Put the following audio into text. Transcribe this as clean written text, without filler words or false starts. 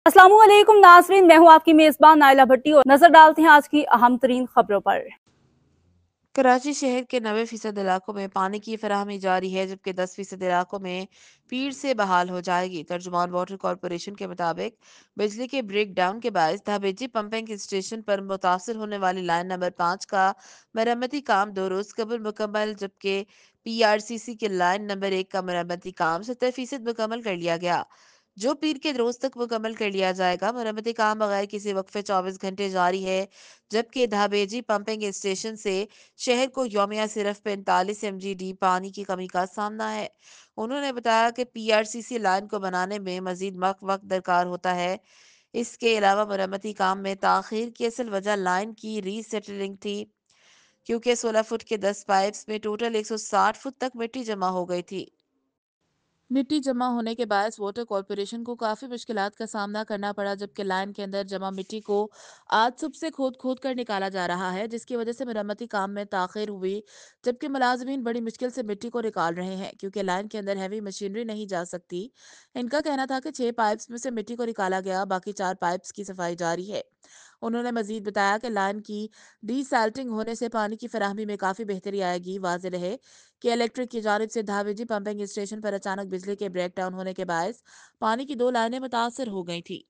अस्सलामु अलैकुम नाज़रीन, मैं हूं आपकी मेजबान नाइला भट्टी और नजर डालते हैं आज की अहम तरीन खबरों पर। कराची शहर के 90% इलाकों में पानी की फराहमी जारी है, जबकि 10% इलाकों में पीर से बहाल हो जाएगी। तर्जुमान वाटर कॉरपोरेशन के मुताबिक बिजली के ब्रेक डाउन के बायस धाबेजी पंपिंग स्टेशन पर मुतासर होने वाली लाइन नंबर 5 का मरम्मती काम 2 रोज कबल मुकम्मल, जबकि PRCC के लाइन नंबर 1 का मरम्मती काम 70% मुकम्मल कर लिया गया, जो पीर के रोज तक मुकम्मल कर लिया जाएगा। मरम्मती काम बगैर किसी वक्फे 24 घंटे जारी है, जबकि धाबेजी पंपिंग स्टेशन से शहर को यौमिया सिर्फ 45 MGD पानी की कमी का सामना है। उन्होंने बताया कि PRCC लाइन को बनाने में मजीद वक्त दरकार होता है। इसके अलावा मरम्मती काम में ताखीर की असल वजह लाइन की रीसेटलिंग थी, क्योंकि 16 फुट के 10 पाइप्स में टोटल 160 फुट तक मिट्टी जमा हो गई थी। मिट्टी जमा होने के बायस वाटर कॉरपोरेशन को काफी मुश्किलात का सामना करना पड़ा, जबकि लाइन के अंदर जमा मिट्टी को आज सुबह से खोद खोद कर निकाला जा रहा है, जिसकी वजह से मरम्मती काम में ताखिर हुई। जबकि मुलाजमीन बड़ी मुश्किल से मिट्टी को निकाल रहे हैं, क्योंकि लाइन के अंदर हैवी मशीनरी नहीं जा सकती। इनका कहना था कि 6 पाइप्स में से मिट्टी को निकाला गया, बाकी 4 पाइप्स की सफाई जारी है। उन्होंने मजीद बताया कि लाइन की डीसैल्टिंग होने से पानी की फराहमी में काफ़ी बेहतरी आएगी। वाज़े रहे कि इलेक्ट्रिक की जानिब से धावेजी पंपिंग स्टेशन पर अचानक बिजली के ब्रेक डाउन होने के बायस पानी की 2 लाइनें मुतासर हो गई थी।